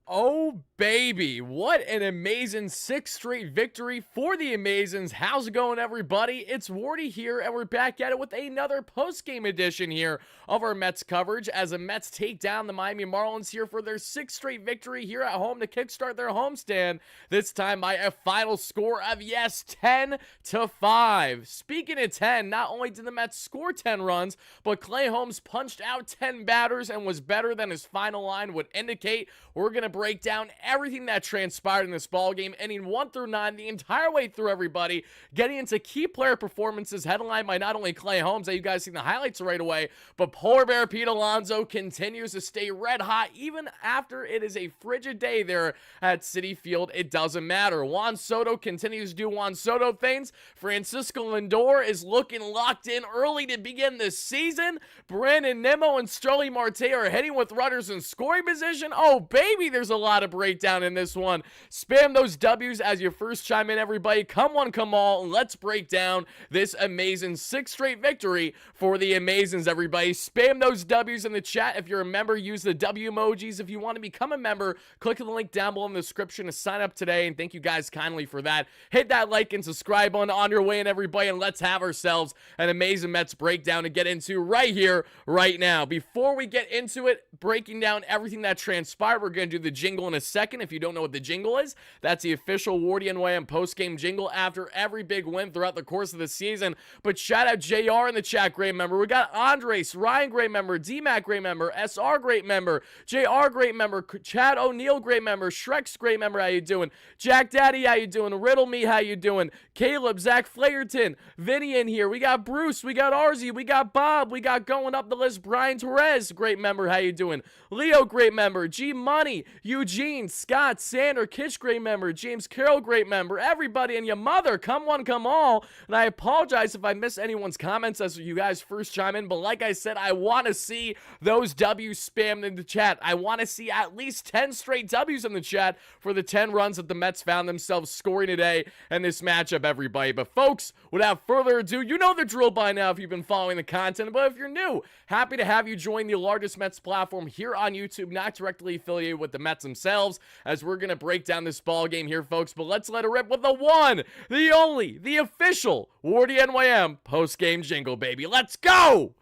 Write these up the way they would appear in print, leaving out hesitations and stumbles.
Oh, baby. What an amazing 6th straight victory for the Amazons. How's it going, everybody? It's Wardy here, and we're back at it with another post-game edition here of our Mets coverage as the Mets take down the Miami Marlins here for their 6th straight victory here at home to kickstart their homestand, this time by a final score of, yes, 10-5. Speaking of 10, not only did the Mets score 10 runs, but Klay Holmes punched out 10 batters and was better than his final line would indicate. We're going to break down everything that transpired in this ball game, inning 1 through 9, the entire way through, everybody, getting into key player performances headlined by not only Klay Holmes, that you guys seen the highlights right away, but Polar Bear Pete Alonso continues to stay red hot even after it is a frigid day there at Citi Field. It doesn't matter. Juan Soto continues to do Juan Soto things. Francisco Lindor is looking locked in early to begin this season. Brandon Nimmo and Starling Marte are hitting with runners in scoring position. Oh, baby, there's a lot of breakdown in this one. Spam those W's as you first chime in, everybody. Come one, come all, and let's break down this amazing 6th straight victory for the Amazons, everybody. Spam those W's in the chat. If you're a member, use the W emojis. If you want to become a member, click the link down below in the description to sign up today, and thank you guys kindly for that. Hit that like and subscribe button on your way in, everybody, and let's have ourselves an amazing Mets breakdown to get into right here, right now. Before we get into it, breaking down everything that transpired, we're going to do the jingle in a second. If you don't know what the jingle is, that's the official WardyNYM post-game jingle after every big win throughout the course of the season. But shout out JR in the chat, great member. We got Andres, Ryan, great member. DMAC, great member. SR, great member. JR, great member. Chad O'Neill, great member. Shrek's, great member. How you doing? Jack Daddy, how you doing? Riddle Me, how you doing? Caleb, Zach Flaherton, Vinny in here. We got Bruce, we got Arzy, we got Bob, we got going up the list Brian Torres, great member. How you doing? Leo, great member. G Money, Eugene, Scott, Sander, Kitch, great member. James Carroll, great member. Everybody and your mother, come one, come all. And I apologize if I miss anyone's comments as you guys first chime in, but like I said, I want to see those W's spammed in the chat. I want to see at least 10 straight W's in the chat for the 10 runs that the Mets found themselves scoring today in this matchup, everybody. But folks, without further ado, you know the drill by now if you've been following the content, but if you're new, happy to have you join the largest Mets platform here on YouTube, not directly affiliated with the Mets themselves, as we're going to break down this ball game here, folks. But let's let it rip with the one, the only, the official WardyNYM post-game jingle, baby. Let's go!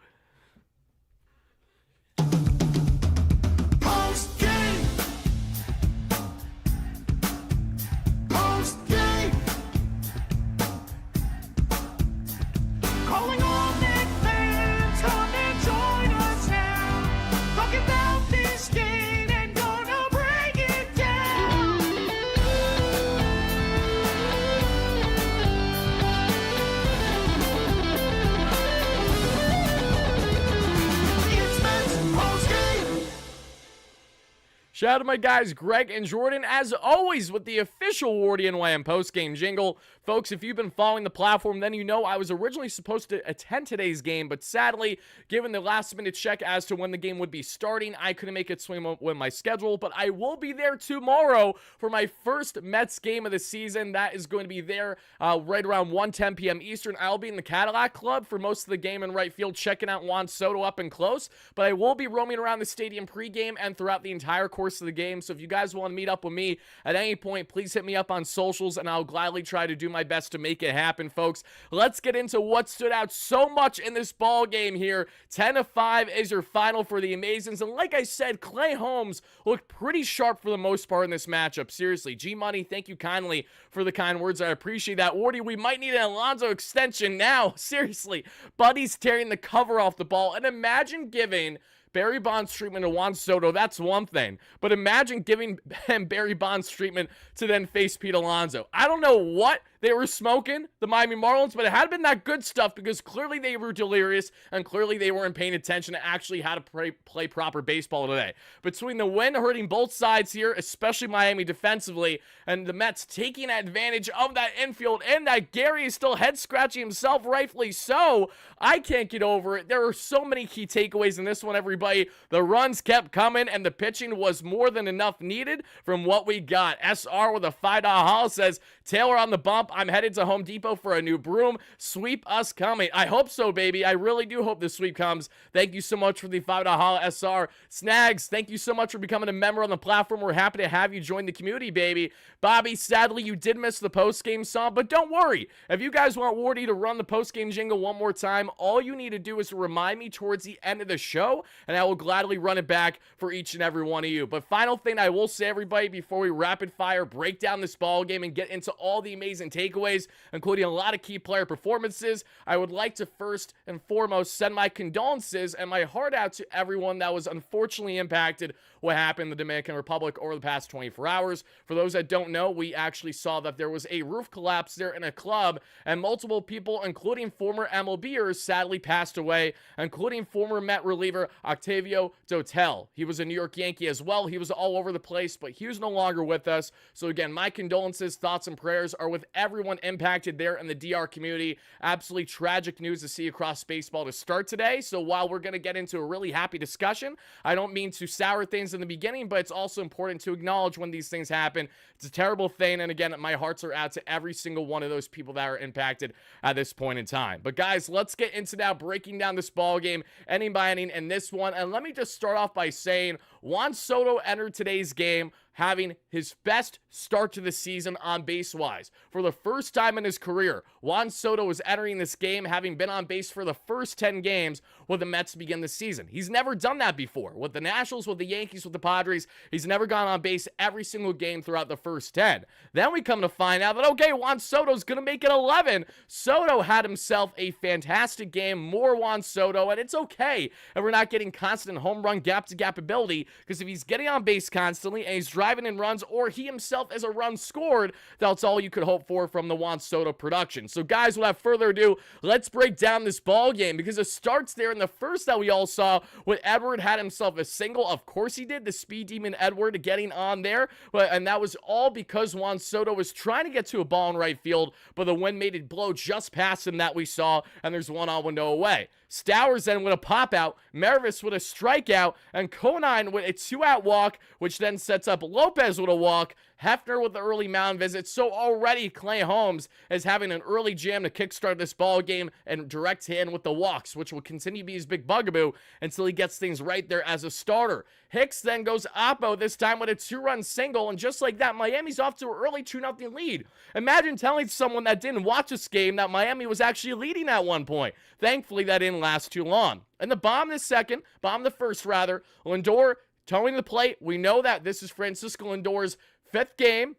Shout out to my guys Greg and Jordan, as always, with the official WardyNYM post-game jingle. Folks, if you've been following the platform, then you know I was originally supposed to attend today's game, but sadly, given the last-minute check as to when the game would be starting, I couldn't make it swing with my schedule, but I will be there tomorrow for my first Mets game of the season. That is going to be there right around 1:10 p.m. Eastern. I'll be in the Cadillac Club for most of the game in right field, checking out Juan Soto up and close, but I will be roaming around the stadium pregame and throughout the entire course of the game. So if you guys want to meet up with me at any point, please hit me up on socials and I'll gladly try to do my best to make it happen, folks. Let's get into what stood out so much in this ball game here. 10-5 is your final for the Amazons, and like I said, Klay Holmes looked pretty sharp for the most part in this matchup. Seriously, G Money, thank you kindly for the kind words. I appreciate that. Wardy, we might need an Alonso extension now. Seriously, Buddy's tearing the cover off the ball, and imagine giving Barry Bonds treatment to Juan Soto, that's one thing. But imagine giving him Barry Bonds treatment to then face Pete Alonso. I don't know what they were smoking, the Miami Marlins, but it had been that good stuff because clearly they were delirious and clearly they weren't paying attention to actually how to play proper baseball today. Between the wind hurting both sides here, especially Miami defensively, and the Mets taking advantage of that infield, and that Gary is still head-scratching himself, rightfully so, I can't get over it. There are so many key takeaways in this one, everybody. The runs kept coming, and the pitching was more than enough needed from what we got. SR with a $5 haul says, Taylor on the bump. I'm headed to Home Depot for a new broom. Sweep us coming. I hope so, baby. I really do hope this sweep comes. Thank you so much for the $5 holla SR. Snags, thank you so much for becoming a member on the platform. We're happy to have you join the community, baby. Bobby, sadly, you did miss the post-game song, but don't worry. If you guys want Wardy to run the post-game jingle one more time, all you need to do is remind me towards the end of the show, and I will gladly run it back for each and every one of you. But final thing I will say, everybody, before we rapid fire break down this ball game and get into all the amazing takeaways, including a lot of key player performances, I would like to first and foremost send my condolences and my heart out to everyone that was unfortunately impacted what happened in the Dominican Republic over the past 24 hours. For those that don't know, we actually saw that there was a roof collapse there in a club, and multiple people, including former MLBers, sadly passed away, including former Met reliever Octavio Dotel. He was a New York Yankee as well. He was all over the place, but he was no longer with us. So again, my condolences, thoughts, and prayers are with everyone impacted there in the DR community. Absolutely tragic news to see across baseball to start today. So while we're going to get into a really happy discussion, I don't mean to sour things in the beginning, but it's also important to acknowledge when these things happen. It's a terrible thing, and again, my hearts are out to every single one of those people that are impacted at this point in time. But guys, let's get into now breaking down this ball game, inning by inning in this one. And let me just start off by saying Juan Soto entered today's game having his best start to the season on base-wise. For the first time in his career, Juan Soto was entering this game having been on base for the first 10 games when the Mets begin the season. He's never done that before. With the Nationals, with the Yankees, with the Padres, he's never gone on base every single game throughout the first 10. Then we come to find out that, okay, Juan Soto's going to make it 11. Soto had himself a fantastic game, more Juan Soto, and it's okay if we're not getting constant home run gap-to-gap ability, because if he's getting on base constantly and he's driving in runs, or he himself is a run scored, that's all you could hope for from the Juan Soto production. So guys, without further ado, let's break down this ball game, because it starts there in the first that we all saw with Edward had himself a single. Of course he did, the speed demon Edward getting on there, and that was all because Juan Soto was trying to get to a ball in right field, but the wind made it blow just past him that we saw, and there's one on, window away. Stowers then with a pop-out, Mervis with a strikeout, and Conine with a 2-out walk, which then sets up Lopez with a walk, Hefner with the early mound visit. So already Klay Holmes is having an early jam to kickstart this ball game and direct hand with the walks, which will continue to be his big bugaboo until he gets things right there as a starter. Hicks then goes oppo, this time with a 2-run single, and just like that, Miami's off to an early 2-0 lead. Imagine telling someone that didn't watch this game that Miami was actually leading at one point. Thankfully, that didn't last too long. And the bomb the first rather, Lindor towing the plate. We know that this is Francisco Lindor's 5th game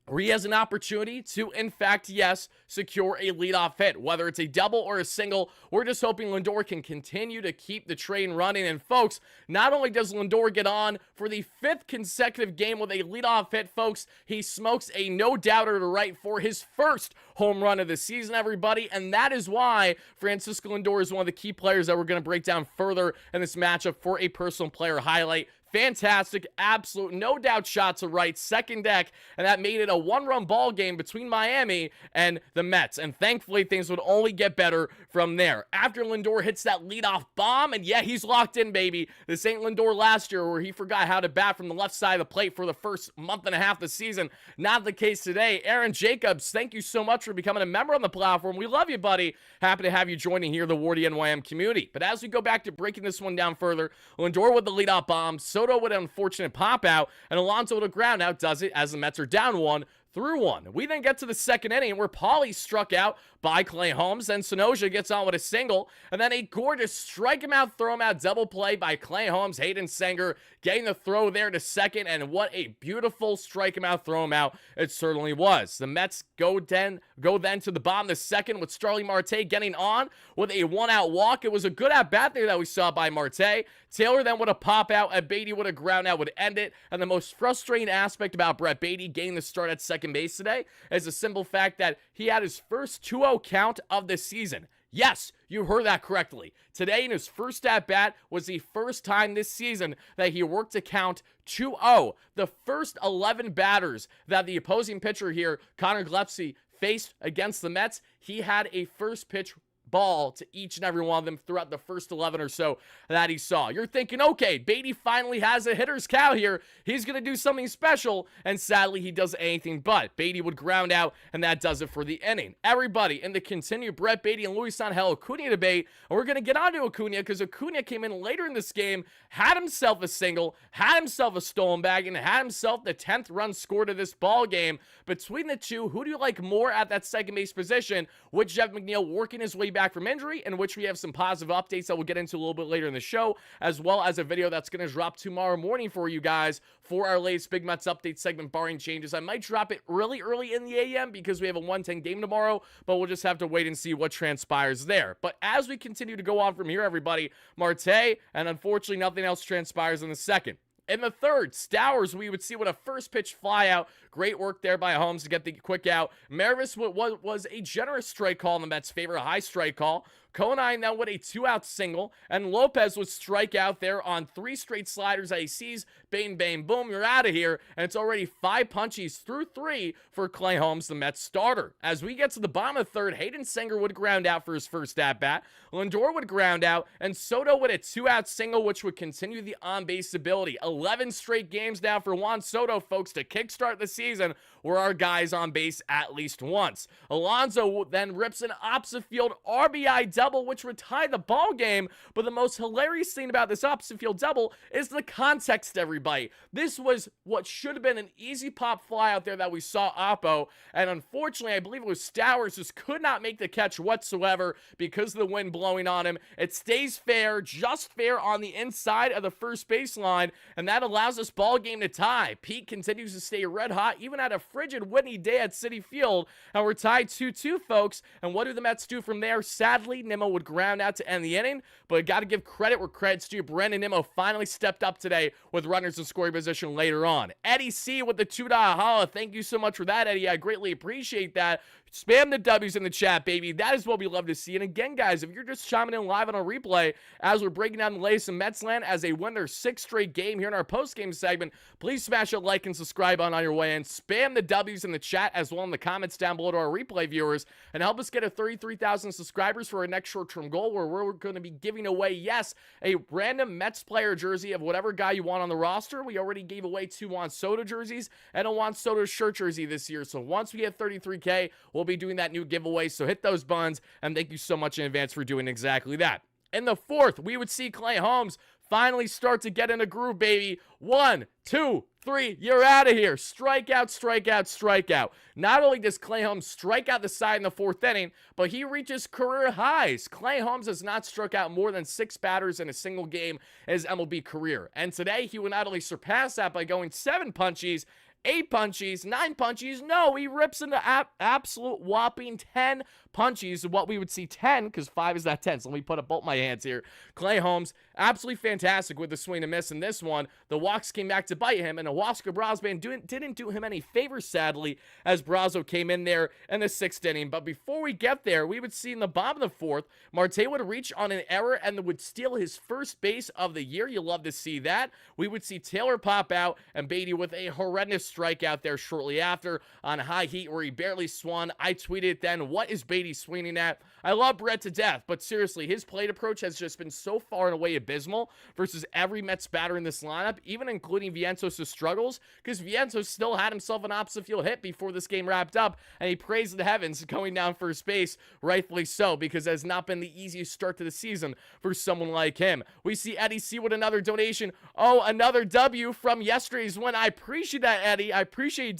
where he has an opportunity to, in fact, yes, secure a leadoff hit. Whether it's a double or a single, we're just hoping Lindor can continue to keep the train running. And folks, not only does Lindor get on for the 5th consecutive game with a leadoff hit, folks, he smokes a no-doubter to right for his first home run of the season, everybody. And that is why Francisco Lindor is one of the key players that we're going to break down further in this matchup for a personal player highlight. Fantastic, absolute, no doubt shot to right, second deck, and that made it a 1-run ball game between Miami and the Mets. And thankfully, things would only get better from there. After Lindor hits that leadoff bomb, and yeah, he's locked in, baby. This ain't Lindor last year where he forgot how to bat from the left side of the plate for the first month and a half of the season. Not the case today. Aaron Jacobs, thank you so much for becoming a member on the platform. We love you, buddy. Happy to have you joining here, the WardyNYM community. But as we go back to breaking this one down further, Lindor with the leadoff bomb, Soto with an unfortunate pop out, and Alonso with a ground out does it as the Mets are down 1-1. We then get to the second inning where Paulie struck out by Klay Holmes, then Sonoja gets on with a single, and then a gorgeous strike him out, throw him out double play by Klay Holmes. Hayden Sanger getting the throw there to second, and what a beautiful strike him out, throw him out it certainly was. The Mets go then to the bottom of the second with Starling Marte getting on with a 1-out walk. It was a good at-bat there that we saw by Marte. Taylor then with a pop-out, and Beatty with a ground out would end it. And the most frustrating aspect about Brett Beatty getting the start at second base today is the simple fact that he had his first 2-0 count of the season. Yes, you heard that correctly. Today in his first at-bat was the first time this season that he worked a count 2-0. The first 11 batters that the opposing pitcher here, Connor Glepsy, faced against the Mets, he had a first pitch ball to each and every one of them throughout the first 11 or so that he saw. You're thinking, okay, Beatty finally has a hitter's cow here. He's going to do something special, and sadly, he does anything but. Beatty would ground out, and that does it for the inning. Everybody in the continued Brett Beatty and Luis Angel Acuna debate, and we're going to get on to Acuna because Acuna came in later in this game, had himself a single, had himself a stolen bag, and had himself the 10th run scored of this ball game. Between the two, who do you like more at that second base position? With Jeff McNeil working his way back from injury, in which we have some positive updates that we'll get into a little bit later in the show, as well as a video that's going to drop tomorrow morning for you guys for our latest Big Mets update segment, barring changes. I might drop it really early in the AM because we have a 110 game tomorrow, but we'll just have to wait and see what transpires there. But as we continue to go on from here, everybody, Marte, and unfortunately nothing else transpires in the second. In the third, Stowers, we would see what a first pitch fly out. Great work there by Holmes to get the quick out. Mervis was a generous strike call in the Mets' favor, a high strike call. Conine then with a 2-out single, and Lopez would strike out there on 3 straight sliders that he sees. Bang, bang, boom, you're out of here. And it's already 5 punchies through 3 for Klay Holmes, the Mets starter. As we get to the bottom of the third, Hayden Singer would ground out for his first at-bat. Lindor would ground out, and Soto with a 2-out single, which would continue the on-base ability. 11 straight games now for Juan Soto, folks, to kickstart the season, where our guys on base at least once. Alonso then rips an opposite field RBI double, which would tie the ball game. But the most hilarious thing about this opposite field double is the context, everybody. This was what should have been an easy pop fly out there that we saw Oppo, and unfortunately, I believe it was Stowers just could not make the catch whatsoever because of the wind blowing on him. It stays fair, just fair on the inside of the first baseline, and that allows this ball game to tie. Pete continues to stay red hot, even at a frigid, windy day at Citi Field, and we're tied 2-2, folks. And what do the Mets do from there? Sadly, Nimmo would ground out to end the inning, but got to give credit where credit's due. Brandon Nimmo finally stepped up today with runners in scoring position later on. Eddie C with the $2 holla. Thank you so much for that, Eddie. I greatly appreciate that. Spam the W's in the chat, baby. That is what we love to see. And again, guys, if you're just chiming in live on a replay as we're breaking down the latest in Mets land as they win their 6th straight game here in our post-game segment, please smash a like and subscribe on your way in. Spam the W's in the chat as well in the comments down below to our replay viewers, and help us get to 33,000 subscribers for our next short-term goal, where we're going to be giving away, yes, a random Mets player jersey of whatever guy you want on the roster. We already gave away 2 Juan Soto jerseys and a Juan Soto shirt jersey this year. So once we hit 33K, we'll be doing that new giveaway. So hit those buttons, and thank you so much in advance for doing exactly that. In the fourth, we would see Klay Holmes finally start to get in a groove, baby. 1, 2, 3, you're out of here. Strikeout, strikeout, strikeout. Not only does Klay Holmes strike out the side in the 4th inning, but he reaches career highs. Klay Holmes has not struck out more than 6 batters in a single game in his MLB career. And today, he would not only surpass that by going 7 punchies, 8 punchies, 9 punchies. No, he rips into absolute whopping 10 punchies. What we would see 10, because 5 is that 10. So let me put up both my hands here. Klay Holmes, absolutely fantastic with the swing and miss in this one. The walks came back to bite him, and Oscar Brosman didn't do him any favors, sadly, as Brazo came in there in the 6th inning. But before we get there, we would see in the bottom of the 4th, Marte would reach on an error and would steal his first base of the year. You love to see that. We would see Taylor pop out, and Beatty with a horrendous strikeout there shortly after on high heat where he barely swung. I tweeted then, what is Beatty swinging at? I love Brett to death, but seriously, his plate approach has just been so far and away abysmal versus every Mets batter in this lineup, even including Vientos' struggles, because Vientos still had himself an opposite field hit before this game wrapped up, and he praised the heavens going down first base, rightfully so, because it has not been the easiest start to the season for someone like him. We see Eddie C with another donation. Oh, another W from yesterday's win. I appreciate that, Eddie. I appreciate you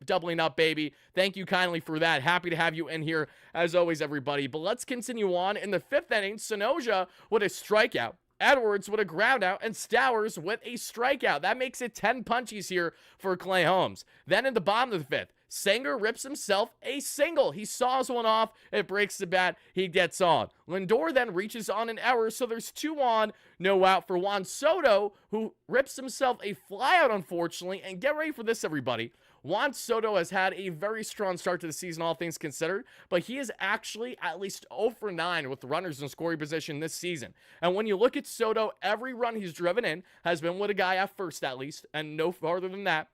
doubling up, baby. Thank you kindly for that. Happy to have you in here, as always, everybody. But let's continue on. In the 5th inning, Sonoja with a strikeout, Edwards with a ground out, and Stowers with a strikeout. That makes it 10 punchies here for Klay Holmes. Then in the bottom of the 5th, Sanger rips himself a single. He saws one off. It breaks the bat. He gets on. Lindor then reaches on an error, so there's 2 on, no out for Juan Soto, who rips himself a flyout, unfortunately. And get ready for this, everybody. Juan Soto has had a very strong start to the season, all things considered, but he is actually at least 0 for 9 with runners in scoring position this season. And when you look at Soto, every run he's driven in has been with a guy at first, at least, and no farther than that.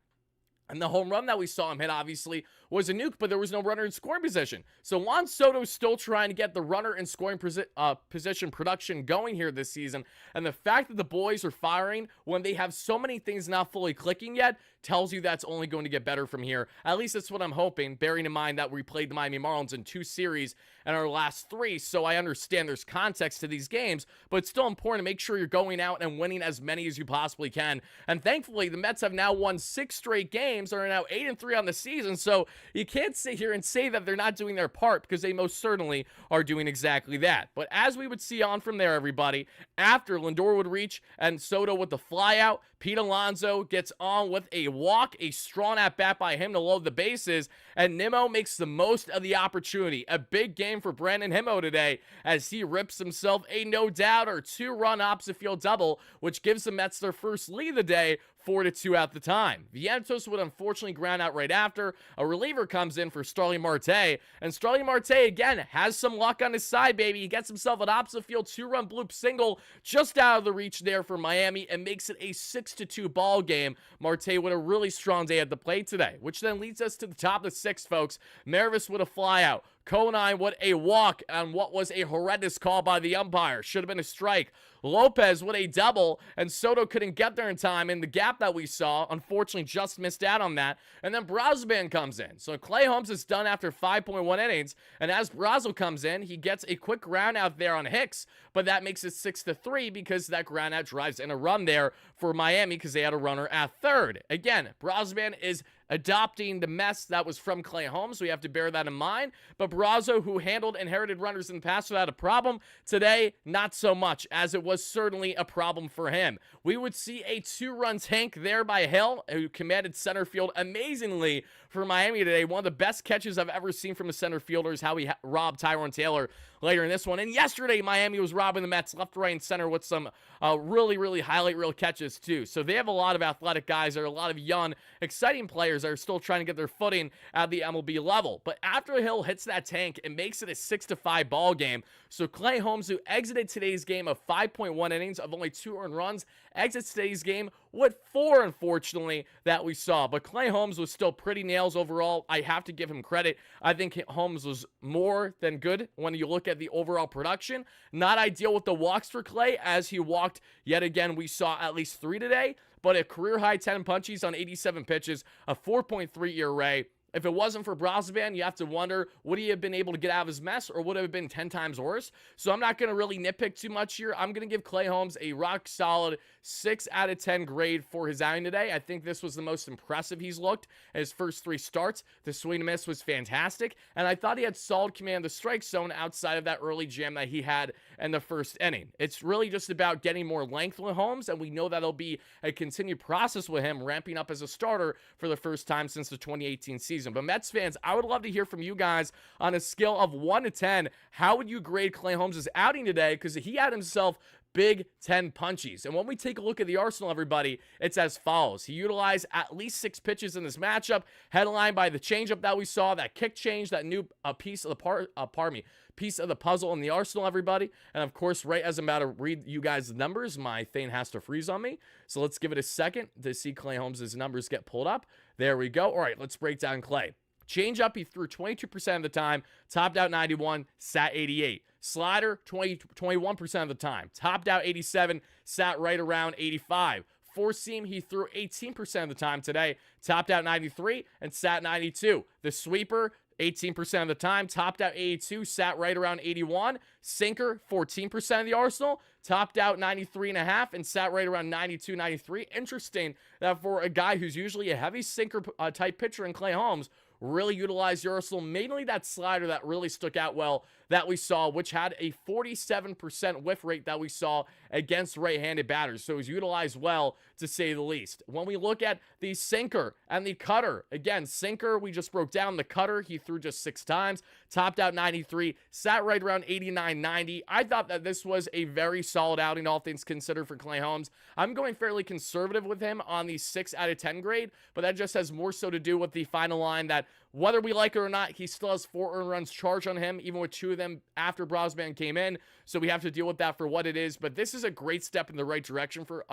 And the home run that we saw him hit, obviously, was a nuke, but there was no runner in scoring position. So Juan Soto's still trying to get the runner in scoring position production going here this season. And the fact that the boys are firing when they have so many things not fully clicking yet tells you that's only going to get better from here. At least that's what I'm hoping, bearing in mind that we played the Miami Marlins in 2 series in our last 3, so I understand there's context to these games, but it's still important to make sure you're going out and winning as many as you possibly can. And thankfully, the Mets have now won 6 straight games, are now 8-3 on the season, so you can't sit here and say that they're not doing their part, because they most certainly are doing exactly that. But as we would see on from there, everybody, after Lindor would reach and Soto with the flyout, Pete Alonso gets on with a walk, a strong at-bat by him to load the bases, and Nimmo makes the most of the opportunity. A big game for Brandon Nimmo today as he rips himself a no-doubter 2-run opposite field double, which gives the Mets their first lead of the day, 4-2 at the time. Vientos would unfortunately ground out right after. A reliever comes in for Starling Marte, and Starling Marte again has some luck on his side, baby. He gets himself an opposite field 2-run bloop single just out of the reach there for Miami and makes it a 6-2 ball game. Marte with a really strong day at the plate today, which then leads us to the top of the 6th, folks. Mervis with a flyout. Conine with a walk on what was a horrendous call by the umpire. Should have been a strike. Lopez with a double, and Soto couldn't get there in time in the gap that we saw. Unfortunately, just missed out on that. And then Brosman comes in. So Klay Holmes is done after 5.1 innings, and as Brazo comes in, he gets a quick ground out there on Hicks, but that makes it 6-3 because that ground out drives in a run there for Miami because they had a runner at third. Again, Brosman is adopting the mess that was from Klay Holmes. We have to bear that in mind. But Brazo, who handled inherited runners in the past without a problem, today, not so much, as it was certainly a problem for him. We would see a 2-run tank there by Hill, who commanded center field amazingly for Miami today. One of the best catches I've ever seen from a center fielder is how he robbed Tyrone Taylor later in this one. And yesterday, Miami was robbing the Mets left, right, and center with some really highlight reel catches too. So they have a lot of athletic guys. There are a lot of young, exciting players that are still trying to get their footing at the MLB level. But after Hill hits that tank, it makes it a 6-5 ball game. So Klay Holmes, who exited today's game of 5.1 innings of only 2 earned runs, exits today's game with 4, unfortunately, that we saw. But Klay Holmes was still pretty nails overall. I have to give him credit. I think Holmes was more than good when you look at the overall production. Not ideal with the walks for Klay, as he walked yet again. We saw at least 3 today, but a career-high 10 punchies on 87 pitches, a 4.3 ERA. If it wasn't for Brosman, you have to wonder, would he have been able to get out of his mess, or would it have been 10 times worse? So I'm not going to really nitpick too much here. I'm going to give Klay Holmes a rock-solid 6 out of 10 grade for his outing today. I think this was the most impressive he's looked in his first 3 starts. The swing and miss was fantastic, and I thought he had solid command of the strike zone outside of that early jam that he had in the first inning. It's really just about getting more length with Holmes, and we know that'll be a continued process with him ramping up as a starter for the first time since the 2018 season. But Mets fans, I would love to hear from you guys on a scale of 1 to 10. How would you grade Klay Holmes' outing today? Because he had himself big 10 punchies. And when we take a look at the arsenal, everybody, it's as follows. He utilized at least 6 pitches in this matchup, headlined by the changeup that we saw, that kick change, that new piece of the piece of the puzzle in the arsenal, everybody. And of course, right as I'm about to read you guys the numbers, my thing has to freeze on me. So let's give it a second to see Klay Holmes' numbers get pulled up. There we go. All right, let's break down Klay. Changeup, he threw 22% of the time, topped out 91, sat 88. Slider, 21% of the time, topped out 87, sat right around 85. Four-seam, he threw 18% of the time today, topped out 93, and sat 92. The sweeper, 18% of the time, topped out 82, sat right around 81. Sinker, 14% of the arsenal, topped out 93.5 and sat right around 92, 93. Interesting that for a guy who's usually a heavy sinker type pitcher in Klay Holmes, really utilized the arsenal, mainly that slider that really stuck out well that we saw, which had a 47% whiff rate that we saw against right-handed batters. So it was utilized well, to say the least. When we look at the sinker and the cutter, again, sinker, we just broke down. The cutter, he threw just 6 times, topped out 93, sat right around 89, 90. I thought that this was a very solid outing, all things considered, for Klay Holmes. I'm going fairly conservative with him on the 6 out of 10 grade, but that just has more so to do with the final line that Whether we like it or not, he still has 4 earned runs charged on him, even with 2 of them after Brosnan came in. So we have to deal with that for what it is. But this is a great step in the right direction for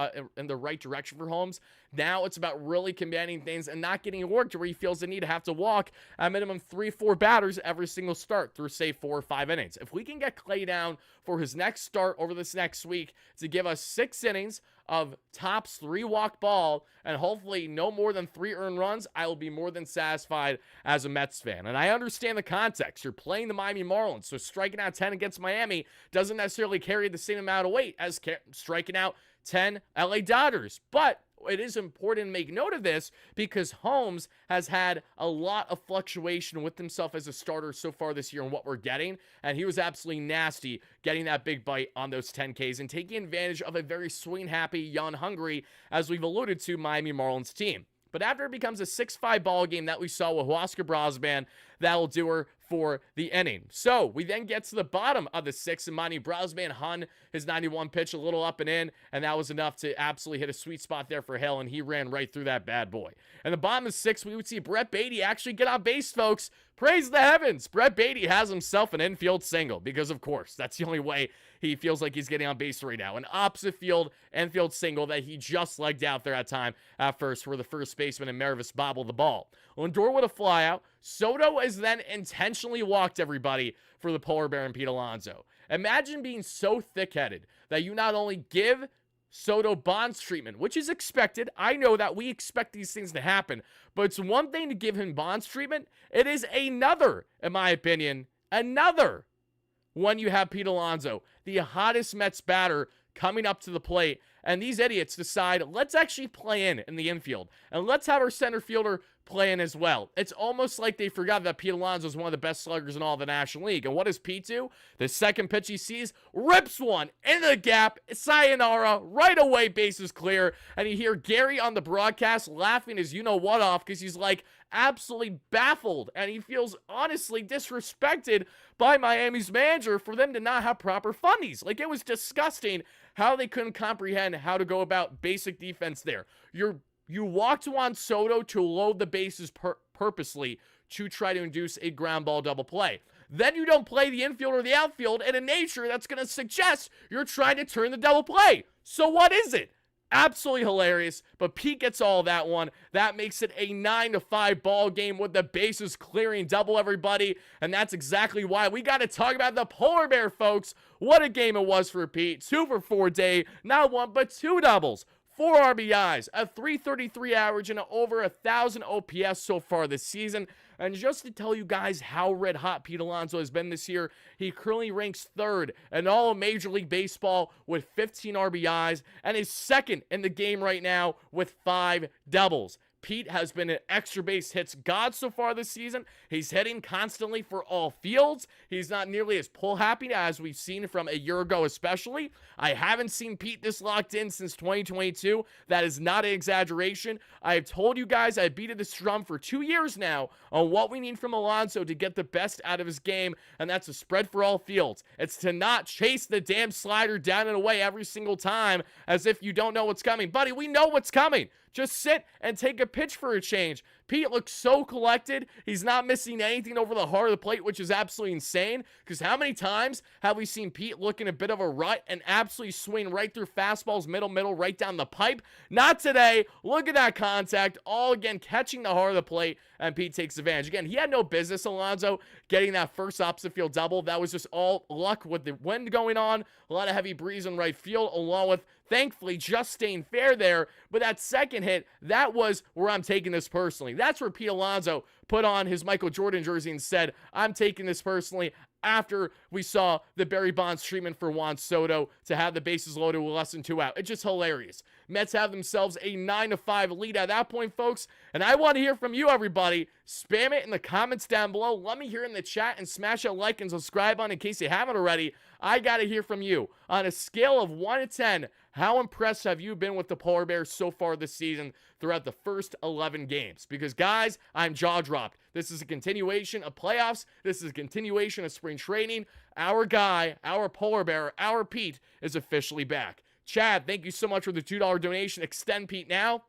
Holmes. Now it's about really commanding things and not getting worked where he feels the need to have to walk at minimum 3-4 batters every single start through, say, 4 or 5 innings. If we can get Klay down for his next start over this next week to give us 6 innings of tops 3 walk ball and hopefully no more than 3 earned runs, I will be more than satisfied as a Mets fan. And I understand the context. You're playing the Miami Marlins, so striking out 10 against Miami doesn't necessarily carry the same amount of weight as striking out 10 LA Dodgers. But it is important to make note of this because Holmes has had a lot of fluctuation with himself as a starter so far this year and what we're getting, and he was absolutely nasty getting that big bite on those 10Ks and taking advantage of a very swing-happy, young-hungry, as we've alluded to, Miami Marlins team. But after it becomes a 6-5 ball game that we saw with Huascar Brosnan, that'll do her for the inning. So we then get to the bottom of the 6th, and Manny Brosnan hung his 91 pitch a little up and in, and that was enough to absolutely hit a sweet spot there for Hill, and he ran right through that bad boy. And the bottom of 6th, we would see Brett Baty actually get on base, folks. Praise the heavens. Brett Baty has himself an infield single because, of course, that's the only way he feels like he's getting on base right now. An opposite field infield single that he just legged out there at time at first where the first baseman and Mervis bobbled the ball. Lindor with a flyout. Soto is then intentionally walked, everybody, for the Polar Bear and Pete Alonso. Imagine being so thick-headed that you not only give Soto Bonds treatment, which is expected. I know that we expect these things to happen, but it's one thing to give him Bonds treatment. It is another, in my opinion, another when you have Pete Alonso, the hottest Mets batter, coming up to the plate, and these idiots decide, let's actually play in the infield, and let's have our center fielder play in as well. It's almost like they forgot that Pete Alonso is one of the best sluggers in all of the National League. And what does Pete do? The second pitch he sees, rips one into the gap, sayonara, right away, bases clear, and you hear Gary on the broadcast laughing his you-know-what off because he's like absolutely baffled, and he feels honestly disrespected by Miami's manager for them to not have proper fundies. Like, it was disgusting how they couldn't comprehend how to go about basic defense there. You walked Juan Soto to load the bases purposely to try to induce a ground ball double play. Then you don't play the infield or the outfield in a nature that's going to suggest you're trying to turn the double play. So what is it? Absolutely hilarious, but Pete gets all that one. That makes it a 9-5 ball game with the bases clearing double, everybody, and that's exactly why we got to talk about the Polar Bear, folks. What a game it was for Pete. 2 for 4 day, not 1 but 2 doubles. 4 RBIs, a .333 average, and over 1,000 OPS so far this season. And just to tell you guys how red hot Pete Alonso has been this year, he currently ranks 3rd in all of Major League Baseball with 15 RBIs and is 2nd in the game right now with 5 doubles. Pete has been an extra base hits god so far this season. He's hitting constantly for all fields. He's not nearly as pull happy as we've seen from a year ago especially. I haven't seen Pete this locked in since 2022. That is not an exaggeration. I have told you guys, I've beaten this drum for 2 years now on what we need from Alonso to get the best out of his game, and that's a spread for all fields. It's to not chase the damn slider down and away every single time as if you don't know what's coming. Buddy, we know what's coming. Just sit and take a pitch for a change. Pete looks so collected. He's not missing anything over the heart of the plate, which is absolutely insane. Because how many times have we seen Pete look in a bit of a rut and absolutely swing right through fastballs, middle, right down the pipe? Not today. Look at that contact. All again catching the heart of the plate, and Pete takes advantage. Again, he had no business, Alonso, getting that first opposite field double. That was just all luck with the wind going on. A lot of heavy breeze in right field, along with, thankfully, just staying fair there. But that second hit, that was where I'm taking this personally. That's where Pete Alonso put on his Michael Jordan jersey and said, I'm taking this personally, after we saw the Barry Bonds treatment for Juan Soto to have the bases loaded with less than 2 out. It's just hilarious. Mets have themselves a 9-5 lead at that point, folks. And I want to hear from you, everybody. Spam it in the comments down below. Let me hear in the chat and smash that like and subscribe on in case you haven't already. I got to hear from you. On a scale of 1 to 10, how impressed have you been with the Polar Bears so far this season throughout the first 11 games? Because, guys, I'm jaw-dropped. This is a continuation of playoffs. This is a continuation of spring training. Our guy, our Polar Bear, our Pete is officially back. Chad, thank you so much for the $2 donation. Extend Pete now.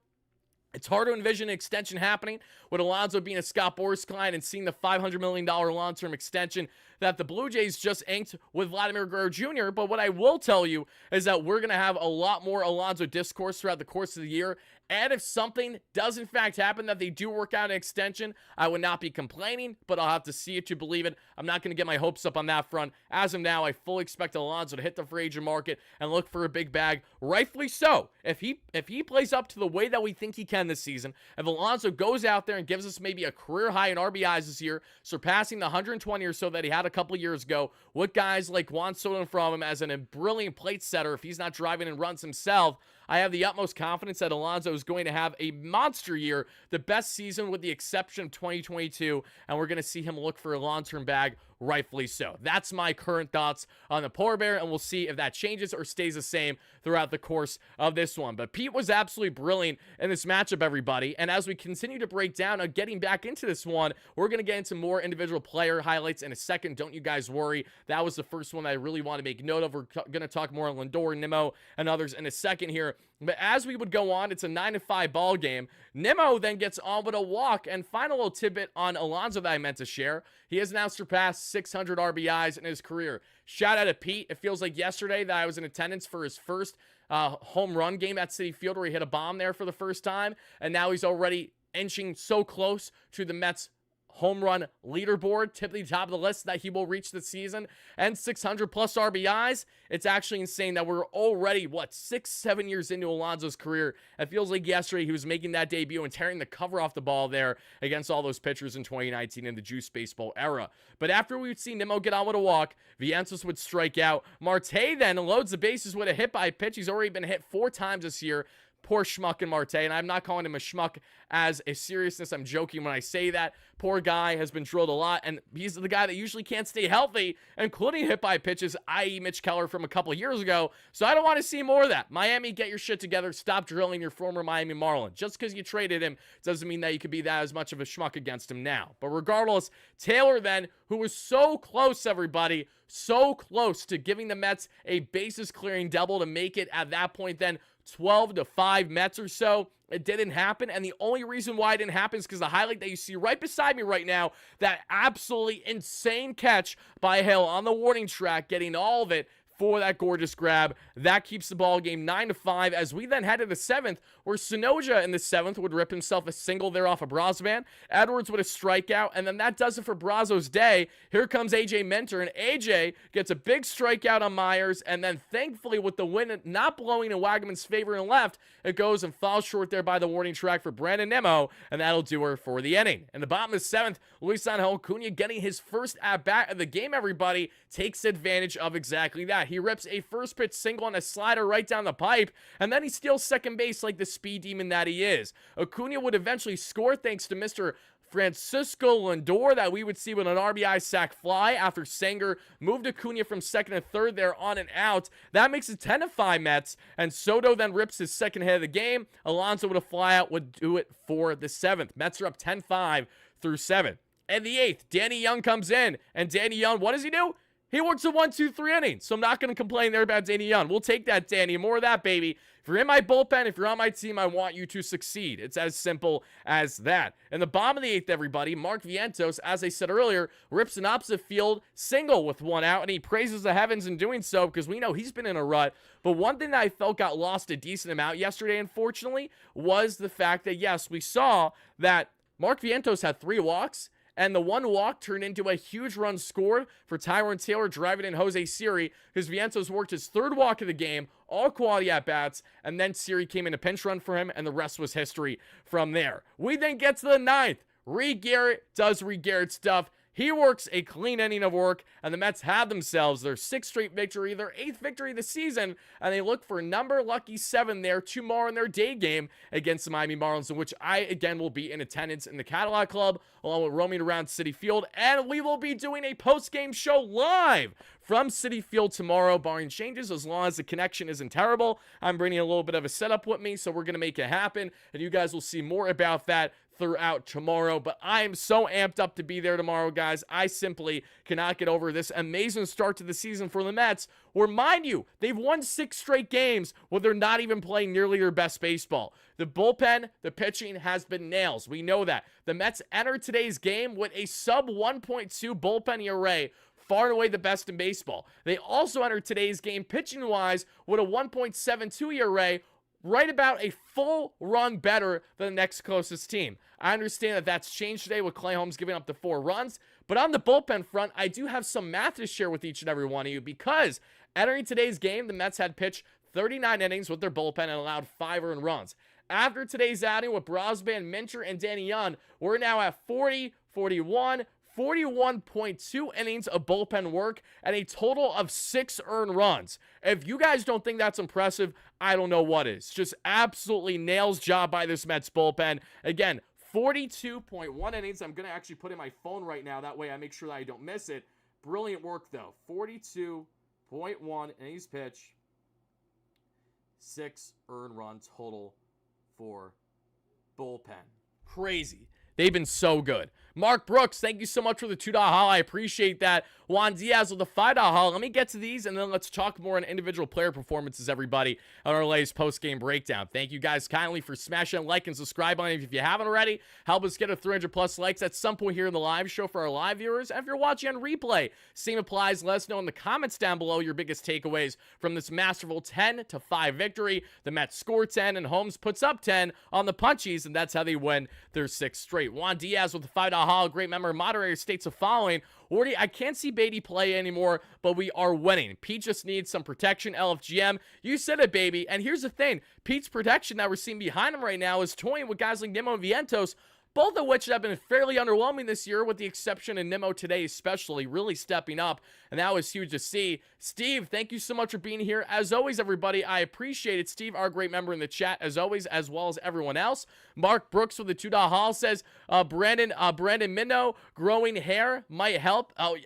It's hard to envision an extension happening with Alonso being a Scott Boras client and seeing the $500 million long-term extension that the Blue Jays just inked with Vladimir Guerrero Jr. But what I will tell you is that we're going to have a lot more Alonso discourse throughout the course of the year. And if something does in fact happen that they do work out an extension, I would not be complaining, but I'll have to see it to believe it. I'm not going to get my hopes up on that front. As of now, I fully expect Alonso to hit the free agent market and look for a big bag, rightfully so. If he plays up to the way that we think he can this season, if Alonso goes out there and gives us maybe a career high in RBIs this year, surpassing the 120 or so that he had a couple years ago, with guys like Juan Soto in front of him as a brilliant plate setter, if he's not driving and runs himself, I have the utmost confidence that Alonso is going to have a monster year, the best season with the exception of 2022, and we're going to see him look for a long-term bag, rightfully so. That's my current thoughts on the polar bear, and we'll see if that changes or stays the same throughout the course of this one. But Pete was absolutely brilliant in this matchup, everybody, and as we continue to break down on getting back into this one, we're going to get into more individual player highlights in a second. Don't you guys worry. That was the first one that I really want to make note of. We're going to talk more on Lindor, Nimmo, and others in a second here. But as we would go on, it's a 9-5 ball game. Nimmo then gets on with a walk. And final little tidbit on Alonso that I meant to share. He has now surpassed 600 RBIs in his career. Shout out to Pete. It feels like yesterday that I was in attendance for his first home run game at Citi Field where he hit a bomb there for the first time. And now he's already inching so close to the Mets home run leaderboard, typically top of the list that he will reach this season, and 600 plus RBIs. It's actually insane that we're already, 6-7 years into Alonso's career. It feels like yesterday he was making that debut and tearing the cover off the ball there against all those pitchers in 2019 in the Juice Baseball era. But after we would see Nimmo get on with a walk, Vientos would strike out. Marte then loads the bases with a hit by pitch. He's already been hit 4 times this year. Poor schmuck in Marte, and I'm not calling him a schmuck as a seriousness. I'm joking when I say that. Poor guy has been drilled a lot, and he's the guy that usually can't stay healthy, including hit by pitches, i.e. Mitch Keller from a couple of years ago. So I don't want to see more of that. Miami, get your shit together. Stop drilling your former Miami Marlin. Just because you traded him doesn't mean that you could be that as much of a schmuck against him now. But regardless, Taylor then, who was so close, everybody, so close to giving the Mets a bases clearing double to make it at that point then 12-5 Mets or so. It didn't happen, and the only reason why it didn't happen is because the highlight that you see right beside me right now, that absolutely insane catch by Hale on the warning track, getting all of it for that gorgeous grab. That keeps the ball game 9-5 as we then head to the 7th, where Sonoja in the 7th would rip himself a single there off of Brosman. Edwards with a strikeout, and then that does it for Brazo's day. Here comes AJ Minter, and AJ gets a big strikeout on Myers, and then thankfully with the wind not blowing in Wagaman's favor and left, it goes and falls short there by the warning track for Brandon Nimmo, and that'll do her for the inning. In the bottom of the 7th, Luis Angel Acuna getting his first at-bat of the game, everybody, takes advantage of exactly that. He rips a first pitch single on a slider right down the pipe, and then he steals second base like the speed demon that he is. Acuna would eventually score thanks to Mr. Francisco Lindor that we would see with an RBI sac fly after Sanger moved Acuna from second to third there on and out. That makes it 10-5 Mets, and Soto then rips his second hit of the game. Alonso with a flyout would do it for the 7th. Mets are up 10-5 through 7. And the 8th, Danny Young comes in, and Danny Young, what does he do? He works a 1-2-3 inning, so I'm not going to complain there about Danny Young. We'll take that, Danny. More of that, baby. If you're in my bullpen, if you're on my team, I want you to succeed. It's as simple as that. In the bottom of the 8th, everybody, Mark Vientos, as I said earlier, rips an opposite field single with 1 out, and he praises the heavens in doing so because we know he's been in a rut. But one thing that I felt got lost a decent amount yesterday, unfortunately, was the fact that, yes, we saw that Mark Vientos had 3 walks, and the 1 walk turned into a huge run scored for Tyrone Taylor driving in Jose Siri, because Vientos worked his 3rd walk of the game, all quality at-bats, and then Siri came in a pinch run for him, and the rest was history from there. We then get to the 9th. Reed Garrett does Reed Garrett stuff. He works a clean inning of work, and the Mets have themselves their 6th straight victory, their 8th victory of the season, and they look for number lucky 7 there tomorrow in their day game against the Miami Marlins, in which I, again, will be in attendance in the Cadillac Club, along with roaming around Citi Field, and we will be doing a post-game show live from Citi Field tomorrow, barring changes, as long as the connection isn't terrible. I'm bringing a little bit of a setup with me, so we're going to make it happen, and you guys will see more about that throughout tomorrow. But I am so amped up to be there tomorrow, guys. I simply cannot get over this amazing start to the season for the Mets, where, mind you, they've won 6 straight games where they're not even playing nearly their best baseball. The bullpen, the pitching has been nails. We know that. The Mets entered today's game with a sub 1.2 bullpen ERA, far and away the best in baseball. They also entered today's game pitching-wise with a 1.72 ERA, right about a full run better than the next closest team. I understand that that's changed today with Klay Holmes giving up the 4 runs, but on the bullpen front, I do have some math to share with each and every one of you, because entering today's game, the Mets had pitched 39 innings with their bullpen and allowed 5 earned runs. After today's outing with Brosban, Minter, and Danny Young, we're now at 40, 41, 41.2 innings of bullpen work and a total of 6 earned runs. If you guys don't think that's impressive, I don't know what is. Just absolutely nails job by this Mets bullpen. Again, 42.1 innings. I'm going to actually put in my phone right now. That way I make sure that I don't miss it. Brilliant work, though. 42.1 innings pitch. 6 earned run total for bullpen. Crazy. They've been so good. Mark Brooks, thank you so much for the $2 haul. I appreciate that. Juan Diaz with the $5 haul. Let me get to these, and then let's talk more on individual player performances, everybody, on our latest post-game breakdown. Thank you guys kindly for smashing that like and subscribe button if you haven't already. Help us get to 300+ likes at some point here in the live show for our live viewers. And if you're watching on replay, same applies. Let us know in the comments down below your biggest takeaways from this masterful 10-5 victory. The Mets score 10, and Holmes puts up 10 on the punchies, and that's how they win their 6th straight. Juan Diaz with the $5 haul. Great member. Moderator states the following: Wardy, I can't see Beatty play anymore, but we are winning. Pete just needs some protection. LFGM, you said it, baby. And here's the thing. Pete's protection that we're seeing behind him right now is toying with guys like Nimmo and Vientos, both of which have been fairly underwhelming this year, with the exception of Nimmo today especially, really stepping up, and that was huge to see. Steve, thank you so much for being here. As always, everybody, I appreciate it. Steve, our great member in the chat, as always, as well as everyone else. Mark Brooks with the $2 haul says, Brandon Minnow, growing hair might help. Oh,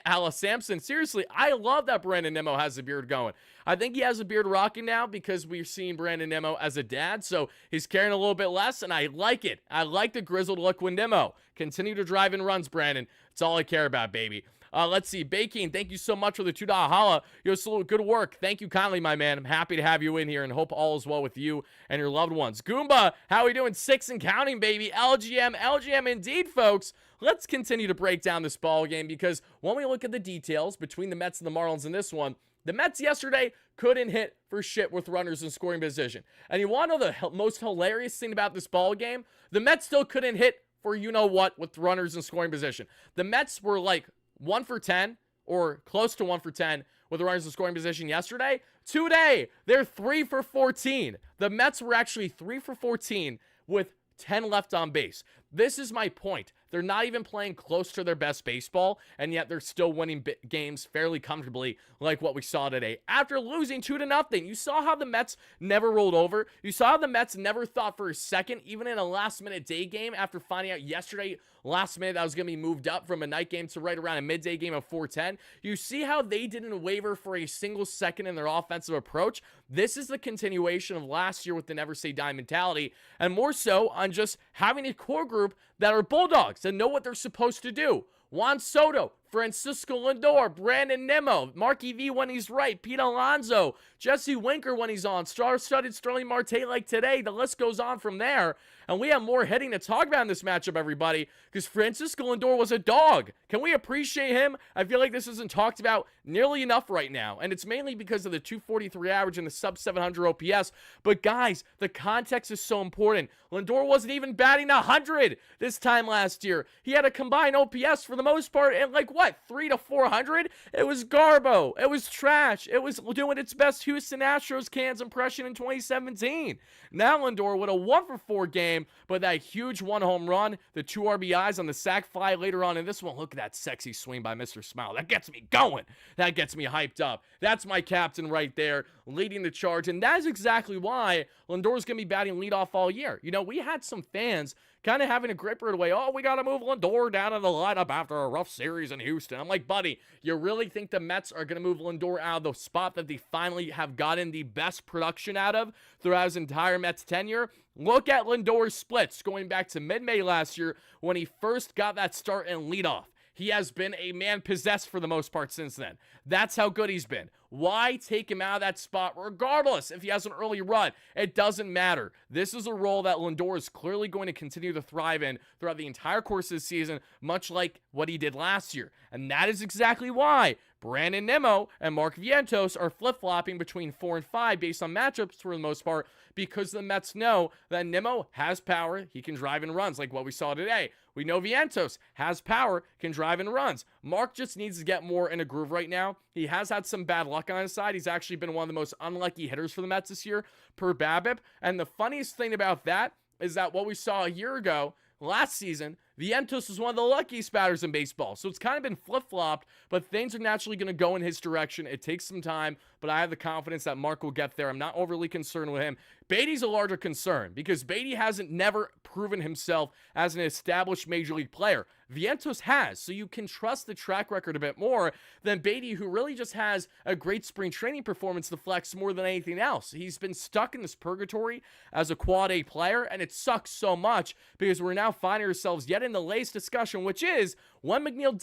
Alice Sampson, seriously, I love that Brandon Nimmo has a beard going. I think he has a beard rocking now because we're seeing Brandon Nimmo as a dad, so he's carrying a little bit less, and I like it. I like the grizzled look with Nimmo. Continue to drive in runs, Brandon. It's all I care about, baby. Let's see. Baking, thank you so much for the $2 holla. Yo, salute. Good work. Thank you kindly, my man. I'm happy to have you in here and hope all is well with you and your loved ones. Goomba, how are we doing? 6 and counting, baby. LGM indeed, folks. Let's continue to break down this ball game, because when we look at the details between the Mets and the Marlins in this one, the Mets yesterday couldn't hit for shit with runners in scoring position. And you want to know the most hilarious thing about this ball game? The Mets still couldn't hit for you-know-what with runners in scoring position. The Mets were like 1 for 10 or close to 1 for 10 with the runners in scoring position yesterday. Today, they're 3 for 14. The Mets were actually 3 for 14 with 10 left on base. This is my point. They're not even playing close to their best baseball, and yet they're still winning games fairly comfortably, like what we saw today. After losing 2-0, you saw how the Mets never rolled over. You saw how the Mets never thought for a second, even in a last-minute day game, after finding out yesterday, last minute, that was going to be moved up from a night game to right around a midday game of 4:10. You see how they didn't waver for a single second in their offensive approach. This is the continuation of last year with the never say die mentality, and more so on just having a core group that are Bulldogs and know what they're supposed to do. Juan Soto, Francisco Lindor, Brandon Nimmo, Marky V when he's right, Pete Alonso, Jesse Winker when he's on, star-studded Sterling Marte like today. The list goes on from there. And we have more hitting to talk about in this matchup, everybody, because Francisco Lindor was a dog. Can we appreciate him? I feel like this isn't talked about nearly enough right now, and it's mainly because of the 243 average and the sub-700 OPS. But guys, the context is so important. Lindor wasn't even batting 100 this time last year. He had a combined OPS for the most part in like what, 300 to 400? It was garbo. It was trash. It was doing its best Houston Astros cans impression in 2017. Now Lindor with a 1 for 4 game, but that huge 1 home run, the 2 RBIs on the sac fly later on in this one. Look at that sexy swing by Mr. Smile. That gets me going. That gets me hyped up. That's my captain right there, leading the charge, and that is exactly why Lindor's going to be batting leadoff all year. You know, we had some fans kind of having a gripper in a way. Oh, we got to move Lindor down in the lineup after a rough series in Houston. I'm like, buddy, you really think the Mets are going to move Lindor out of the spot that they finally have gotten the best production out of throughout his entire Mets tenure? Look at Lindor's splits going back to mid-May last year when he first got that start in leadoff. He has been a man possessed for the most part since then. That's how good he's been. Why take him out of that spot regardless if he has an early run? It doesn't matter. This is a role that Lindor is clearly going to continue to thrive in throughout the entire course of the season, much like what he did last year. And that is exactly why WardyNYM and Mark Vientos are flip-flopping between 4 and 5 based on matchups for the most part, because the Mets know that Nimmo has power. He can drive in runs like what we saw today. We know Vientos has power, can drive in runs. Mark just needs to get more in a groove right now. He has had some bad luck on his side. He's actually been one of the most unlucky hitters for the Mets this year per BABIP. And the funniest thing about that is that what we saw a year ago, last season, Vientos was one of the luckiest batters in baseball. So it's kind of been flip-flopped, but things are naturally going to go in his direction. It takes some time, but I have the confidence that Mark will get there. I'm not overly concerned with him. Beatty's a larger concern because Beatty hasn't never proven himself as an established major league player. Vientos has, so you can trust the track record a bit more than Beatty, who really just has a great spring training performance to flex more than anything else. He's been stuck in this purgatory as a quad A player, and it sucks so much because we're now finding ourselves yet in the latest discussion, which is when McNeil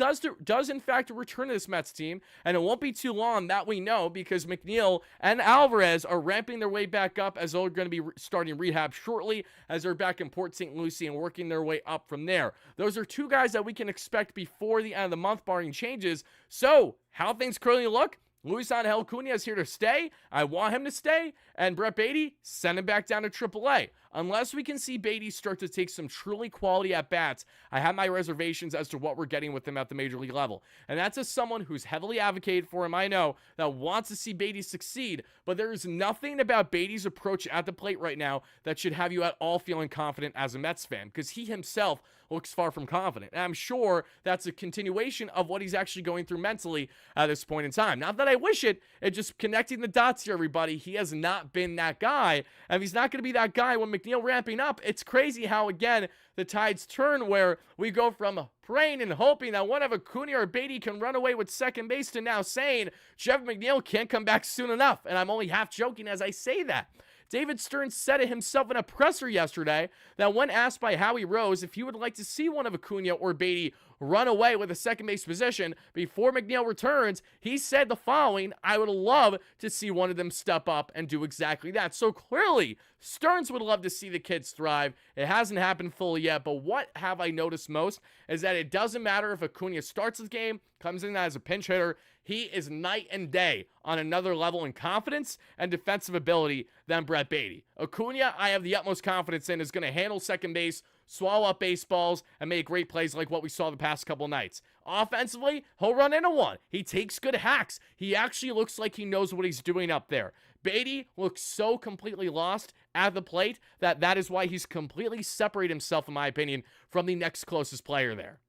does in fact return to this Mets team, and it won't be too long, that we know, because McNeil and Alvarez are ramping their way back up as they're going to be starting rehab shortly as they're back in Port St. Lucie and working their way up from there. Those are two guys that we can expect before the end of the month, barring changes. So, how things currently look? Luis Angel Acuna is here to stay. I want him to stay. And Brett Beatty, send him back down to AAA. Unless we can see Beatty start to take some truly quality at-bats, I have my reservations as to what we're getting with him at the major league level. And that's as someone who's heavily advocated for him, I know, that wants to see Beatty succeed, but there is nothing about Beatty's approach at the plate right now that should have you at all feeling confident as a Mets fan, because he himself looks far from confident. And I'm sure that's a continuation of what he's actually going through mentally at this point in time. Not that I wish it, it's just connecting the dots here, everybody. He has not been that guy, and if he's not going to be that guy when McNeil ramping up, it's crazy how, again, the tides turn where we go from praying and hoping that one of Acuna or Beatty can run away with second base to now saying Jeff McNeil can't come back soon enough. And I'm only half joking as I say that. David Stearns said it himself in a presser yesterday that when asked by Howie Rose if he would like to see one of Acuna or Beatty run away with a second base position before McNeil returns, he said the following: I would love to see one of them step up and do exactly that. So clearly, Stearns would love to see the kids thrive. It hasn't happened fully yet, but what have I noticed most is that it doesn't matter if Acuna starts the game, comes in as a pinch hitter, he is night and day on another level in confidence and defensive ability than Brett Beatty. Acuna, I have the utmost confidence in, is going to handle second base, swallow up baseballs, and make great plays like what we saw the past couple nights. Offensively, he'll run into one. He takes good hacks. He actually looks like he knows what he's doing up there. Beatty looks so completely lost at the plate that is why he's completely separated himself, in my opinion, from the next closest player there.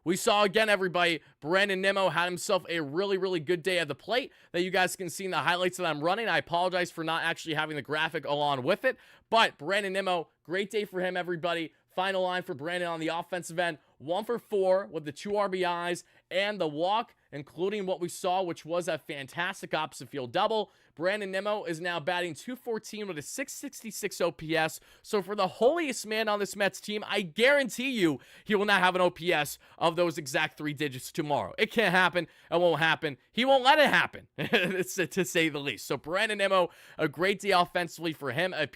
We saw again, everybody, WardyNYM had himself a really, really good day at the plate that you guys can see in the highlights that I'm running. I apologize for not actually having the graphic along with it, but WardyNYM, great day for him, everybody. Final line for Brandon on the offensive end, 1 for 4 with the 2 RBIs and the walk, including what we saw, which was a fantastic opposite field double. WardyNYM is now batting .214 with a .666 OPS. So for the holiest man on this Mets team, I guarantee you he will not have an OPS of those exact 3 digits tomorrow. It can't happen. It won't happen. He won't let it happen, to say the least. So WardyNYM, a great day offensively for him, a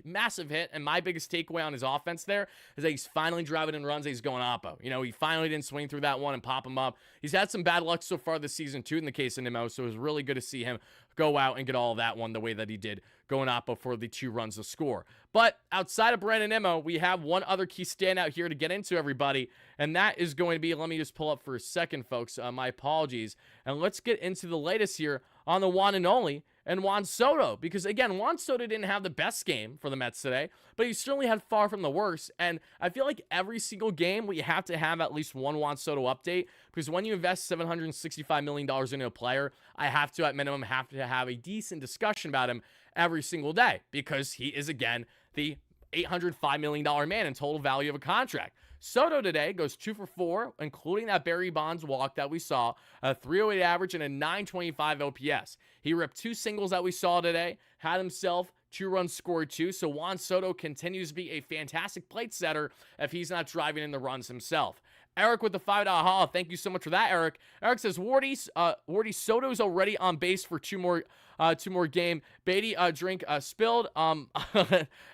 massive hit. And my biggest takeaway on his offense there is that he's finally driving in runs. He's going oppo. You know, he finally didn't swing through that one and pop him up. He's had some bad luck so far this season, too, in the case of Nimmo. So it was really good to see him go out and get all of that one the way that he did, going oppo for the 2 runs to score. But outside of WardyNYM, we have one other key standout here to get into, everybody, and that is going to be, let me just pull up for a second, folks, my apologies, and let's get into the latest here on the one and only, and Juan Soto, because again, Juan Soto didn't have the best game for the Mets today, but he certainly had far from the worst, and I feel like every single game we have to have at least one Juan Soto update, because when you invest $765 million into a player, I have to, at minimum, have to have a decent discussion about him every single day, because he is, again, the $805 million man in total value of a contract. Soto today goes 2 for 4, including that Barry Bonds walk that we saw, a 308 average and a 925 OPS. He ripped 2 singles that we saw today, had himself 2 runs scored too, so Juan Soto continues to be a fantastic plate setter if he's not driving in the runs himself. Eric with the $5 haul. Thank you so much for that, Eric. Eric says, Wardy Soto's already on base for two more game. Beatty drink spilled.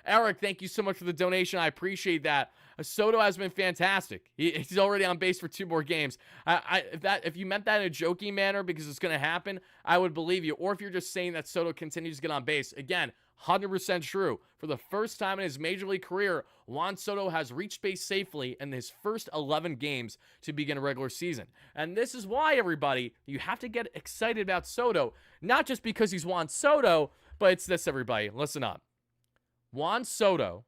Eric, thank you so much for the donation. I appreciate that. Soto has been fantastic. He's already on base for 2 more games. If you meant that in a joking manner because it's going to happen, I would believe you. Or if you're just saying that Soto continues to get on base, again, 100% true. For the first time in his major league career, Juan Soto has reached base safely in his first 11 games to begin a regular season. And this is why, everybody, you have to get excited about Soto. Not just because he's Juan Soto, but it's this, everybody. Listen up. Juan Soto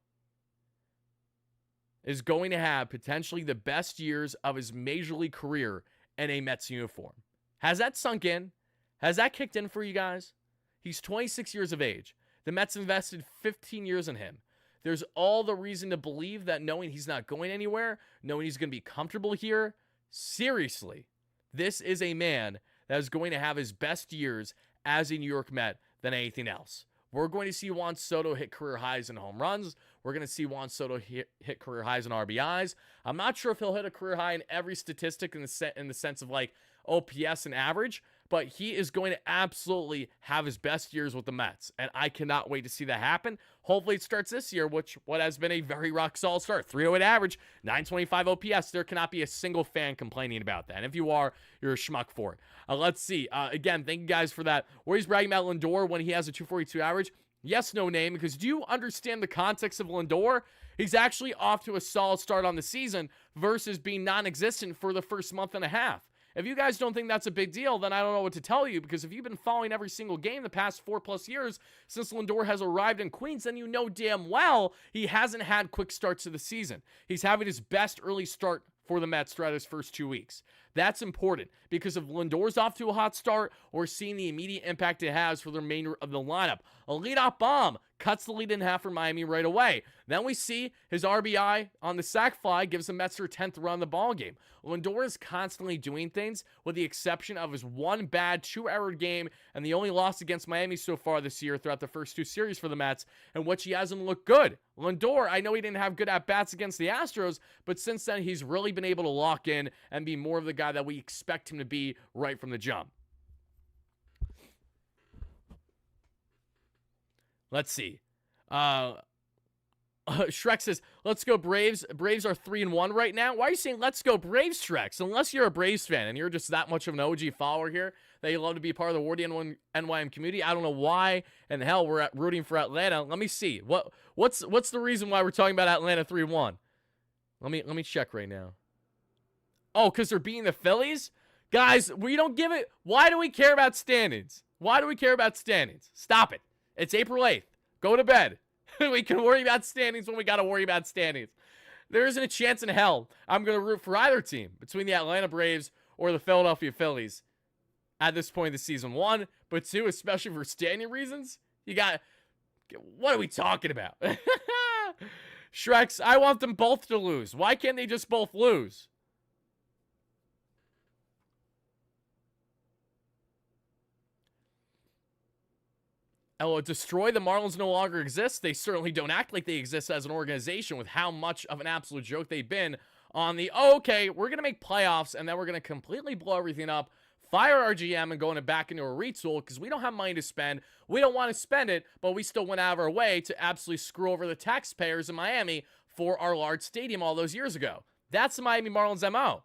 is going to have potentially the best years of his major league career in a Mets uniform. Has that sunk in? Has that kicked in for you guys? He's 26 years of age. The Mets invested 15 years in him. There's all the reason to believe that, knowing he's not going anywhere, knowing he's going to be comfortable here, seriously, this is a man that is going to have his best years as a New York Met than anything else. We're going to see Juan Soto hit career highs in home runs. We're going to see Juan Soto hit career highs in RBIs. I'm not sure if he'll hit a career high in every statistic in the sense of like OPS and average, but he is going to absolutely have his best years with the Mets, and I cannot wait to see that happen. Hopefully it starts this year, what has been a very rock-solid start. 308 average, 925 OPS. There cannot be a single fan complaining about that, and if you are, you're a schmuck for it. Let's see. Again, thank you guys for that. Where he's bragging about Lindor when he has a 242 average. Yes, no name, because do you understand the context of Lindor? He's actually off to a solid start on the season versus being non-existent for the first month and a half. If you guys don't think that's a big deal, then I don't know what to tell you, because if you've been following every single game the past 4+ years since Lindor has arrived in Queens, then you know damn well he hasn't had quick starts to the season. He's having his best early start for the Mets throughout his first 2 weeks. That's important, because if Lindor's off to a hot start, or seeing the immediate impact it has for the remainder of the lineup. A leadoff bomb cuts the lead in half for Miami right away. Then we see his RBI on the sac fly gives the Mets their 10th run of the ball game. Lindor is constantly doing things, with the exception of his one bad 2-error game and the only loss against Miami so far this year throughout the first 2 series for the Mets, in which he hasn't looked good. Lindor, I know he didn't have good at-bats against the Astros, but since then he's really been able to lock in and be more of the guy that we expect him to be right from the jump. Let's see. Shrek says, let's go Braves. Braves are 3-1 right now. Why are you saying let's go Braves, Shrek? Unless you're a Braves fan and you're just that much of an OG follower here that you love to be part of the WardyNYM community. I don't know why in hell we're rooting for Atlanta. Let me see. What's the reason why we're talking about Atlanta 3-1? Let me check right now. Oh, because they're beating the Phillies? Guys, we don't give it. Why do we care about standings? Why do we care about standings? Stop it. It's April 8th. Go to bed. We can worry about standings when we got to worry about standings. There isn't a chance in hell I'm going to root for either team between the Atlanta Braves or the Philadelphia Phillies at this point of the season. 1, but 2, especially for standing reasons. What are we talking about? Shreks, I want them both to lose. Why can't they just both lose? Oh, destroy the Marlins no longer exist. They certainly don't act like they exist as an organization with how much of an absolute joke they've been on the, okay, we're going to make playoffs and then we're going to completely blow everything up, fire our GM and go back into a retool because we don't have money to spend. We don't want to spend it, but we still went out of our way to absolutely screw over the taxpayers in Miami for our large stadium all those years ago. That's the Miami Marlins MO.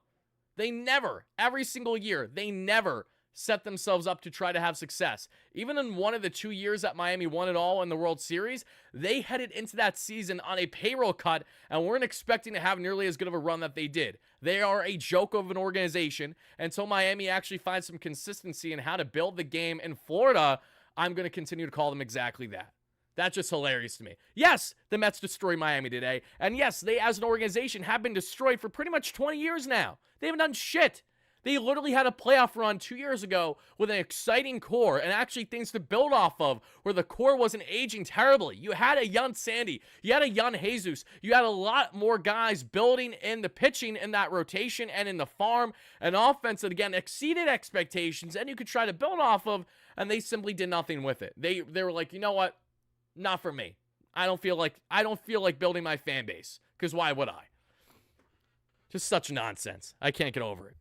They never, every single year, they never set themselves up to try to have success. Even in one of the 2 years that Miami won it all in the World Series, they headed into that season on a payroll cut and weren't expecting to have nearly as good of a run that they did. They are a joke of an organization. Until Miami actually finds some consistency in how to build the game in Florida, I'm going to continue to call them exactly that. That's just hilarious to me. Yes, the Mets destroyed Miami today. And yes, they as an organization have been destroyed for pretty much 20 years now. They haven't done shit. They literally had a playoff run 2 years ago with an exciting core and actually things to build off of, where the core wasn't aging terribly. You had a young Sandy. You had a young Jesus. You had a lot more guys building in the pitching in that rotation and in the farm. An offense that, again, exceeded expectations and you could try to build off of, and they simply did nothing with it. They were like, you know what? Not for me. I don't feel like building my fan base, because why would I? Just such nonsense. I can't get over it.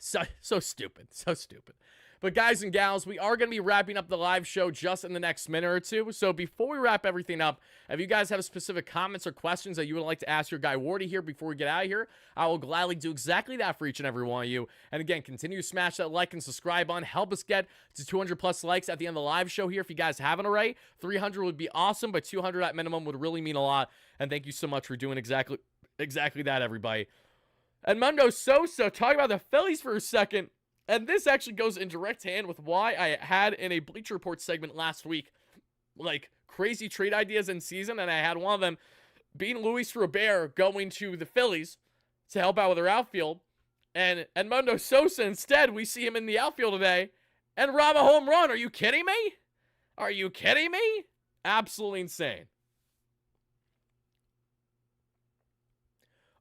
So stupid. So stupid. But guys and gals, we are going to be wrapping up the live show just in the next minute or two. So before we wrap everything up, if you guys have specific comments or questions that you would like to ask your guy Wardy here before we get out of here, I will gladly do exactly that for each and every one of you. And again, continue to smash that like and subscribe button. Help us get to 200 plus likes at the end of the live show here if you guys haven't already. 300 would be awesome, but 200 at minimum would really mean a lot. And thank you so much for doing exactly that, everybody. And Mundo Sosa, talking about the Phillies for a second. And this actually goes in direct hand with why I had in a Bleacher Report segment last week, like, crazy trade ideas in season, and I had one of them being Luis Robert going to the Phillies to help out with their outfield. And Mundo Sosa, instead, we see him in the outfield today and rob a home run. Are you kidding me? Are you kidding me? Absolutely insane.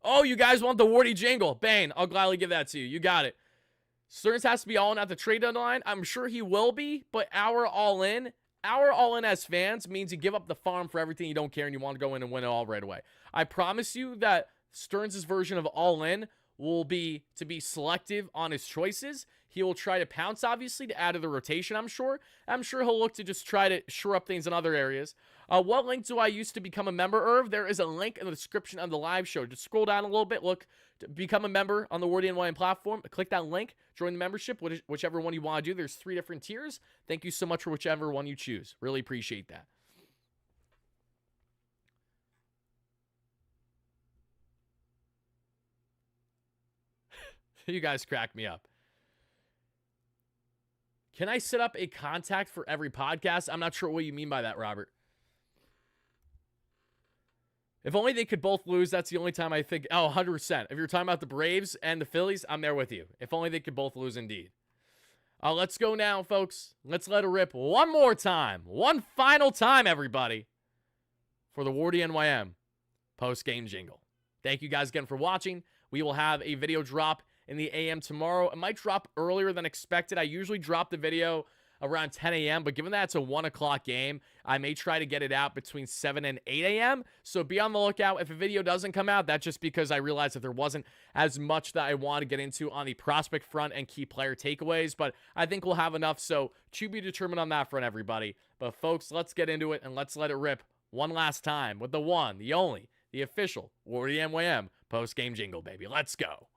Oh, you guys want the Wardy jingle? Bane, I'll gladly give that to you. You got it. Stearns has to be all in at the trade deadline. I'm sure he will be, but our all-in as fans means you give up the farm for everything you don't care and you want to go in and win it all right away. I promise you that Stearns' version of all-in will be to be selective on his choices. He will try to pounce, obviously, to add to the rotation, I'm sure. I'm sure he'll look to just try to shore up things in other areas. What link do I use to become a member, Irv? There is a link in the description of the live show. Just scroll down a little bit, look, to become a member on the WardyNYM platform. Click that link, join the membership, whichever one you want to do. There's 3 different tiers. Thank you so much for whichever one you choose. Really appreciate that. You guys crack me up. Can I set up a contact for every podcast? I'm not sure what you mean by that, Robert. If only they could both lose, that's the only time I think. Oh, 100%. If you're talking about the Braves and the Phillies, I'm there with you. If only they could both lose, indeed. Let's go now, folks. Let's let it rip one more time. One final time, everybody, for the WardyNYM post-game jingle. Thank you guys again for watching. We will have a video drop in the AM tomorrow. It might drop earlier than expected. I usually drop the video around 10 a.m., but given that it's a 1 o'clock game, I may try to get it out between 7 and 8 a.m., so be on the lookout. If a video doesn't come out, that's just because I realized that there wasn't as much that I want to get into on the prospect front and key player takeaways, but I think we'll have enough, so to be determined on that front, everybody. But folks, let's get into it, and let's let it rip one last time with the one, the only, the official WardyNYM post-game jingle, baby. Let's go.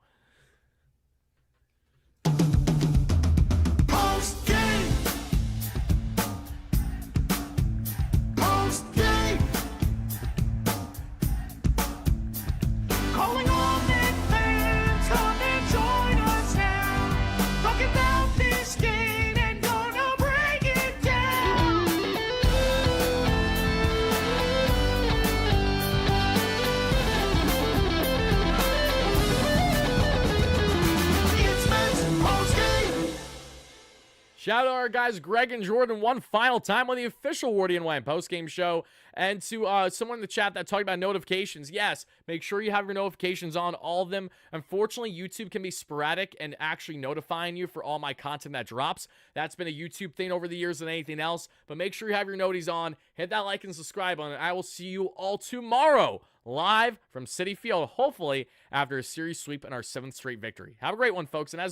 Shout out to our guys Greg and Jordan one final time on the official WardyNYM postgame show. And to someone in the chat that talked about notifications, yes, make sure you have your notifications on, all of them. Unfortunately, YouTube can be sporadic and actually notifying you for all my content that drops. That's been a YouTube thing over the years than anything else. But make sure you have your noties on. Hit that like and subscribe button. I will see you all tomorrow live from Citi Field, hopefully after a series sweep and our 7th straight victory. Have a great one, folks. And as